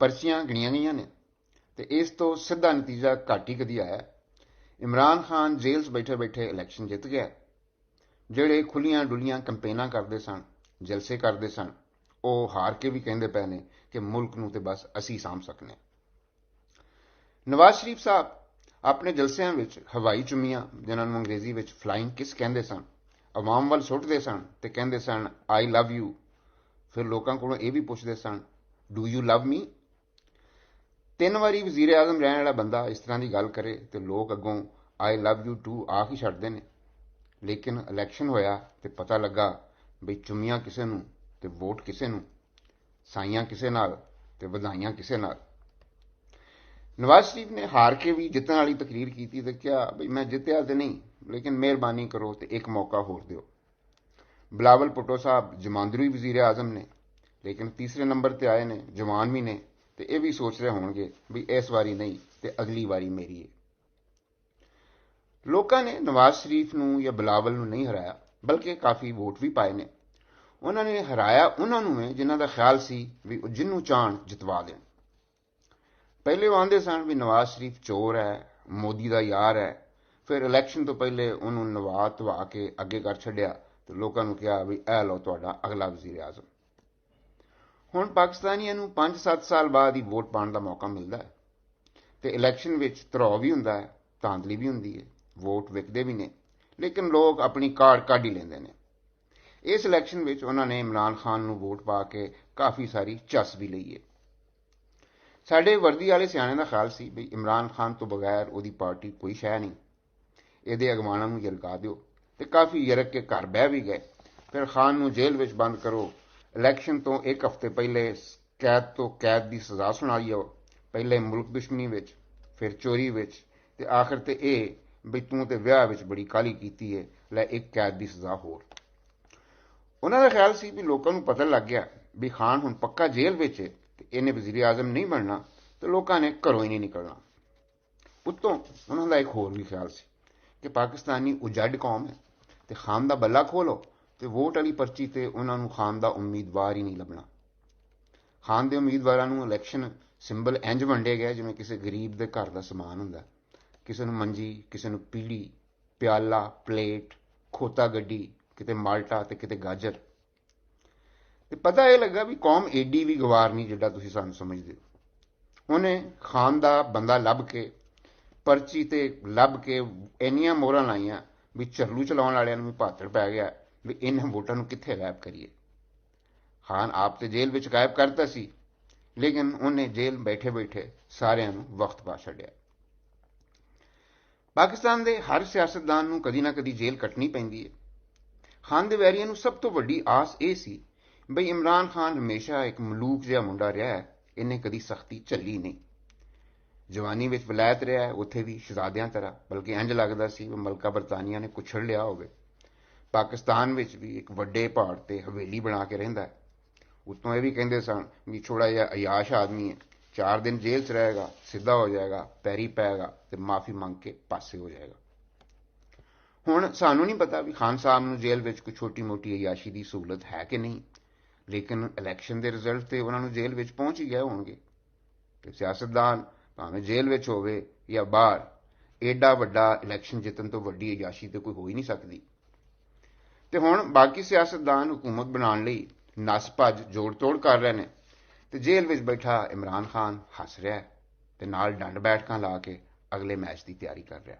ਪਰਚੀਆਂ ਗਿਣੀਆਂ ਗਈਆਂ ਨੇ ਤੇ ਇਸ ਤੋਂ ਸਿੱਧਾ ਨਤੀਜਾ ਘੱਟ ਹੀ ਕਦੀ ਆਇਆ। ਇਮਰਾਨ ਖਾਨ ਜੇਲ੍ਹ 'ਚ ਬੈਠੇ ਬੈਠੇ ਇਲੈਕਸ਼ਨ ਜਿੱਤ ਗਿਆ। ਜਿਹੜੇ ਖੁੱਲੀਆਂ ਡੁੱਲੀਆਂ ਕੰਪੇਨਾਂ ਕਰਦੇ ਸਨ, ਜਲਸੇ ਕਰਦੇ ਸਨ, ਉਹ ਹਾਰ ਕੇ ਵੀ ਕਹਿੰਦੇ ਪਏ ਨੇ ਕਿ ਮੁਲਕ ਨੂੰ ਤੇ ਬਸ ਅਸੀਂ ਸਾਂਭ ਸਕਨੇ। ਨਵਾਜ਼ ਸ਼ਰੀਫ ਸਾਹਿਬ ਆਪਣੇ ਜਲਸਿਆਂ ਵਿੱਚ ਹਵਾਈ ਚੁੰਮੀਆਂ, ਜਿਨ੍ਹਾਂ ਨੂੰ ਅੰਗਰੇਜ਼ੀ ਵਿੱਚ ਫਲਾਈਂਗ ਕਿਸ ਕਹਿੰਦੇ ਸਨ, ਆਵਾਮ ਵੱਲ ਸੁੱਟਦੇ ਸਨ ਤੇ ਕਹਿੰਦੇ ਸਨ ਆਈ ਲਵ ਯੂ। ਫਿਰ ਲੋਕਾਂ ਕੋਲੋਂ ਇਹ ਵੀ ਪੁੱਛਦੇ ਸਨ ਡੂ ਯੂ ਲਵ ਮੀ। 3 ਵਾਰੀ ਵਜ਼ੀਰ ਆਜ਼ਮ ਰਹਿਣ ਵਾਲਾ ਬੰਦਾ ਇਸ ਤਰ੍ਹਾਂ ਦੀ ਗੱਲ ਕਰੇ ਤੇ ਲੋਕ ਅੱਗੋਂ ਆਈ ਲਵ ਯੂ ਟੂ ਆਖ ਹੀ ਛੱਡਦੇ ਨੇ। ਲੇਕਿਨ ਇਲੈਕਸ਼ਨ ਹੋਇਆ ਤੇ ਪਤਾ ਲੱਗਾ ਬਈ ਚੁੰਮੀਆਂ ਕਿਸੇ ਨੂੰ ਤੇ ਵੋਟ ਕਿਸੇ ਨੂੰ, ਸਾਈਆਂ ਕਿਸੇ ਨਾਲ ਤੇ ਵਧਾਈਆਂ ਕਿਸੇ ਨਾਲ। ਨਵਾਜ਼ ਸ਼ਰੀਫ ਨੇ ਹਾਰ ਕੇ ਵੀ ਜਿੱਤਣ ਵਾਲੀ ਤਕਰੀਰ ਕੀਤੀ ਤੇ ਕਿਹਾ ਬਈ ਮੈਂ ਜਿੱਤਿਆ ਤੇ ਨਹੀਂ, ਲੇਕਿਨ ਮਿਹਰਬਾਨੀ ਕਰੋ ਤੇ ਇੱਕ ਮੌਕਾ ਹੋਰ ਦਿਓ। ਬਿਲਾਵਲ ਭੁੱਟੋ ਸਾਹਿਬ ਜਮਾਂਦਰੂ ਵਜ਼ੀਰ ਆਜ਼ਮ ਨੇ, ਲੇਕਿਨ ਤੀਸਰੇ ਨੰਬਰ ਤੇ ਆਏ ਨੇ, ਜਵਾਨ ਵੀ ਨੇ, ਤੇ ਇਹ ਵੀ ਸੋਚ ਰਹੇ ਹੋਣਗੇ ਵੀ ਇਸ ਵਾਰੀ ਨਹੀਂ ਤੇ ਅਗਲੀ ਵਾਰੀ ਮੇਰੀ ਹੈ। ਲੋਕਾਂ ਨੇ ਨਵਾਜ਼ ਸ਼ਰੀਫ ਨੂੰ ਜਾਂ ਬਿਲਾਵਲ ਨੂੰ ਨਹੀਂ ਹਰਾਇਆ, ਬਲਕਿ ਕਾਫੀ ਵੋਟ ਵੀ ਪਾਏ ਨੇ। ਉਹਨਾਂ ਨੇ ਹਰਾਇਆ ਉਹਨਾਂ ਨੂੰ ਹੈ ਜਿਨ੍ਹਾਂ ਦਾ ਖਿਆਲ ਸੀ ਵੀ ਉਹ ਜਿਹਨੂੰ ਚਾਹਣ ਜਿਤਵਾ ਦੇਣ। ਪਹਿਲੇ ਉਹ ਆਂਦੇ ਸਨ ਵੀ ਨਵਾਜ਼ ਸ਼ਰੀਫ ਚੋਰ ਹੈ, ਮੋਦੀ ਦਾ ਯਾਰ ਹੈ। ਫਿਰ ਇਲੈਕਸ਼ਨ ਤੋਂ ਪਹਿਲੇ ਉਹਨੂੰ ਨਵਾ ਧਵਾ ਕੇ ਅੱਗੇ ਕਰ ਛੱਡਿਆ ਤੇ ਲੋਕਾਂ ਨੂੰ ਕਿਹਾ ਵੀ ਇਹ ਲਓ ਤੁਹਾਡਾ ਅਗਲਾ ਵਜ਼ੀਰ ਆਜ਼ਮ। ਹੁਣ ਪਾਕਿਸਤਾਨੀਆਂ ਨੂੰ 5-7 ਸਾਲ ਬਾਅਦ ਹੀ ਵੋਟ ਪਾਉਣ ਦਾ ਮੌਕਾ ਮਿਲਦਾ ਹੈ ਤੇ ਇਲੈਕਸ਼ਨ ਵਿੱਚ ਧਰੋ ਵੀ ਹੁੰਦਾ ਹੈ, ਧਾਂਦਲੀ ਵੀ ਹੁੰਦੀ ਹੈ, ਵੋਟ ਵਿਕਦੇ ਵੀ ਨੇ, ਲੇਕਿਨ ਲੋਕ ਆਪਣੀ ਕਾਰਡ ਕੱਢ ਹੀ ਲੈਂਦੇ ਨੇ। ਇਸ ਇਲੈਕਸ਼ਨ ਵਿੱਚ ਉਹਨਾਂ ਨੇ ਇਮਰਾਨ ਖਾਨ ਨੂੰ ਵੋਟ ਪਾ ਕੇ ਕਾਫੀ ਸਾਰੀ ਝੱਸ ਵੀ ਲਈ ਹੈ। ਸਾਡੇ ਵਰਦੀ ਵਾਲੇ ਸਿਆਣੇ ਦਾ ਖਿਆਲ ਸੀ ਵੀ ਇਮਰਾਨ ਖਾਨ ਤੋਂ ਬਗੈਰ ਉਹਦੀ ਪਾਰਟੀ ਕੋਈ ਸ਼ੈ ਨਹੀਂ, ਇਹਦੇ ਅਗਵਾਨਾਂ ਨੂੰ ਯਲਕਾ ਦਿਓ, ਤੇ ਕਾਫੀ ਯਰਕ ਕੇ ਘਰ ਬਹਿ ਵੀ ਗਏ। ਫਿਰ ਖਾਨ ਨੂੰ ਜੇਲ੍ਹ ਵਿੱਚ ਬੰਦ ਕਰੋ, ਇਲੈਕਸ਼ਨ ਤੋਂ ਇੱਕ ਹਫ਼ਤੇ ਪਹਿਲੇ ਕੈਦ ਤੋਂ ਕੈਦ ਦੀ ਸਜ਼ਾ ਸੁਣਾਈ ਜਾਓ, ਪਹਿਲੇ ਮੁਲਕ ਦੁਸ਼ਮਣੀ ਵਿੱਚ, ਫਿਰ ਚੋਰੀ ਵਿੱਚ, ਤੇ ਆਖਰ ਤੇ ਇਹ ਵੀ ਤੂੰ ਤੇ ਵਿਆਹ ਵਿੱਚ ਬੜੀ ਕਾਹਲੀ ਕੀਤੀ ਹੈ, ਲੈ ਇੱਕ ਕੈਦ ਦੀ ਸਜ਼ਾ ਹੋਰ। ਉਹਨਾਂ ਦਾ ਖਿਆਲ ਸੀ ਵੀ ਲੋਕਾਂ ਨੂੰ ਪਤਾ ਲੱਗ ਗਿਆ ਵੀ ਖਾਨ ਹੁਣ ਪੱਕਾ ਜੇਲ੍ਹ ਵਿੱਚ ਹੈ ਤੇ ਇਹਨੇ ਵਜ਼ੀਰ ਆਜ਼ਮ ਨਹੀਂ ਬਣਨਾ, ਤੇ ਲੋਕਾਂ ਨੇ ਘਰੋਂ ਹੀ ਨਹੀਂ ਨਿਕਲਣਾ। ਉੱਤੋਂ ਉਹਨਾਂ ਦਾ ਇੱਕ ਹੋਰ ਵੀ ਖਿਆਲ ਸੀ ਕਿ ਪਾਕਿਸਤਾਨੀ ਉਜੱਡ ਕੌਮ ਹੈ ਤੇ ਖਾਨ ਦਾ ਬੱਲਾ ਖੋਲੋ ਤੇ ਵੋਟ ਵਾਲੀ ਪਰਚੀ ਤੇ ਉਹਨਾਂ ਨੂੰ ਖਾਨ ਦਾ ਉਮੀਦਵਾਰ ਹੀ ਨਹੀਂ ਲੱਭਣਾ। ਖਾਨ ਦੇ ਉਮੀਦਵਾਰਾਂ ਨੂੰ ਇਲੈਕਸ਼ਨ ਸਿੰਬਲ ਇੰਜ ਵੰਡੇ ਗਏ ਜਿਵੇਂ ਕਿਸੇ ਗਰੀਬ ਦੇ ਘਰ ਦਾ ਸਮਾਨ ਹੁੰਦਾ, ਕਿਸੇ ਨੂੰ ਮੰਜੀ, ਕਿਸੇ ਨੂੰ ਪੀੜੀ, ਪਿਆਲਾ, ਪਲੇਟ, ਖੋਤਾ ਗੱਡੀ, ਕਿਤੇ ਮਾਲਟਾ ਤੇ ਕਿਤੇ ਗਾਜਰ। ਤੇ ਪਤਾ ਇਹ ਲੱਗਾ ਵੀ ਕੌਮ ਏਡੀ ਵੀ ਗਵਾਰ ਨਹੀਂ ਜਿੱਡਾ ਤੁਸੀਂ ਸਾਨੂੰ ਸਮਝਦੇ ਹੋ। ਉਹਨੇ ਖਾਨ ਦਾ ਬੰਦਾ ਲੱਭ ਕੇ, ਪਰਚੀ ਤੇ ਲੱਭ ਕੇ ਇੰਨੀਆਂ ਮੋਹਰਾਂ ਲਾਈਆਂ ਵੀ ਝਰਲੂ ਚਲਾਉਣ ਵਾਲਿਆਂ ਨੂੰ ਵੀ ਭਾਤੜ ਪੈ ਗਿਆ ਵੀ ਇਹਨਾਂ ਵੋਟਾਂ ਨੂੰ ਕਿੱਥੇ ਗਾਇਬ ਕਰੀਏ। ਖਾਨ ਆਪ ਤੇ ਜੇਲ੍ਹ ਵਿੱਚ ਗਾਇਬ ਕਰਤਾ ਸੀ, ਲੇਕਿਨ ਉਹਨੇ ਜੇਲ੍ਹ ਬੈਠੇ ਬੈਠੇ ਸਾਰਿਆਂ ਨੂੰ ਵਕਤ ਪਾ ਛੱਡਿਆ। ਪਾਕਿਸਤਾਨ ਦੇ ਹਰ ਸਿਆਸਤਦਾਨ ਨੂੰ ਕਦੀ ਨਾ ਕਦੀ ਜੇਲ੍ਹ ਕੱਟਣੀ ਪੈਂਦੀ ਹੈ। ਖਾਨ ਦੇ ਵੈਰੀਆਂ ਨੂੰ ਸਭ ਤੋਂ ਵੱਡੀ ਆਸ ਇਹ ਸੀ ਬਈ ਇਮਰਾਨ ਖਾਨ ਹਮੇਸ਼ਾ ਇੱਕ ਮਲੂਕ ਜਿਹਾ ਮੁੰਡਾ ਰਿਹਾ ਹੈ, ਇਹਨੇ ਕਦੀ ਸਖਤੀ ਝੱਲੀ ਨਹੀਂ। ਜਵਾਨੀ ਵਿੱਚ ਵਲਾਇਤ ਰਿਹਾ ਹੈ, ਉੱਥੇ ਵੀ ਸ਼ਹਜ਼ਾਦਿਆਂ ਤਰ੍ਹਾਂ, ਬਲਕਿ ਇੰਜ ਲੱਗਦਾ ਸੀ ਵੀ ਮਲਕਾ ਬਰਤਾਨੀਆ ਨੇ ਕੁਛੜ ਲਿਆ ਹੋਵੇ। ਪਾਕਿਸਤਾਨ ਵਿੱਚ ਵੀ ਇੱਕ ਵੱਡੇ ਪਹਾੜ ਤੇ ਹਵੇਲੀ ਬਣਾ ਕੇ ਰਹਿੰਦਾ ਹੈ। ਉੱਤੋਂ ਇਹ ਵੀ ਕਹਿੰਦੇ ਸਨ ਵੀ ਥੋੜਾ ਜਿਹਾ ਅਯਾਸ਼ ਆਦਮੀ ਹੈ, 4 ਦਿਨ ਜੇਲ੍ਹ 'ਚ ਰਹੇਗਾ, ਸਿੱਧਾ ਹੋ ਜਾਏਗਾ, ਪੈਰੀ ਪਏਗਾ ਤੇ ਮਾਫੀ ਮੰਗ ਕੇ ਪਾਸੇ ਹੋ ਜਾਏਗਾ। ਹੁਣ ਸਾਨੂੰ ਨਹੀਂ ਪਤਾ ਵੀ ਖਾਨ ਸਾਹਿਬ ਨੂੰ ਜੇਲ੍ਹ ਵਿੱਚ ਕੋਈ ਛੋਟੀ ਮੋਟੀ ਅਯਾਸ਼ੀ ਦੀ ਸਹੂਲਤ ਹੈ ਕਿ ਨਹੀਂ, ਲੇਕਿਨ ਇਲੈਕਸ਼ਨ ਦੇ ਰਿਜ਼ਲਟ ਤੇ ਉਹਨਾਂ ਨੂੰ ਜੇਲ੍ਹ ਵਿੱਚ ਪਹੁੰਚ ਹੀ ਗਏ ਹੋਣਗੇ। ਤੇ ਸਿਆਸਤਦਾਨ ਭਾਵੇਂ ਜੇਲ੍ਹ ਵਿੱਚ ਹੋਵੇ ਜਾਂ ਬਾਹਰ, ਏਡਾ ਵੱਡਾ ਇਲੈਕਸ਼ਨ ਜਿੱਤਣ ਤੋਂ ਵੱਡੀ ਅਯਾਸ਼ੀ ਤੇ ਕੋਈ ਹੋ ਹੀ ਨਹੀਂ ਸਕਦੀ। ਤੇ ਹੁਣ ਬਾਕੀ ਸਿਆਸਤਦਾਨ ਹੁਕੂਮਤ ਬਣਾਉਣ ਲਈ ਨਸ ਭੱਜ ਜੋੜ ਤੋੜ ਕਰ ਰਹੇ ਨੇ ਤੇ ਜੇਲ੍ਹ ਵਿੱਚ ਬੈਠਾ ਇਮਰਾਨ ਖਾਨ ਹੱਸ ਰਿਹਾ ਤੇ ਨਾਲ ਡੰਡ ਬੈਠਕਾਂ ਲਾ ਕੇ ਅਗਲੇ ਮੈਚ ਦੀ ਤਿਆਰੀ ਕਰ ਰਿਹਾ।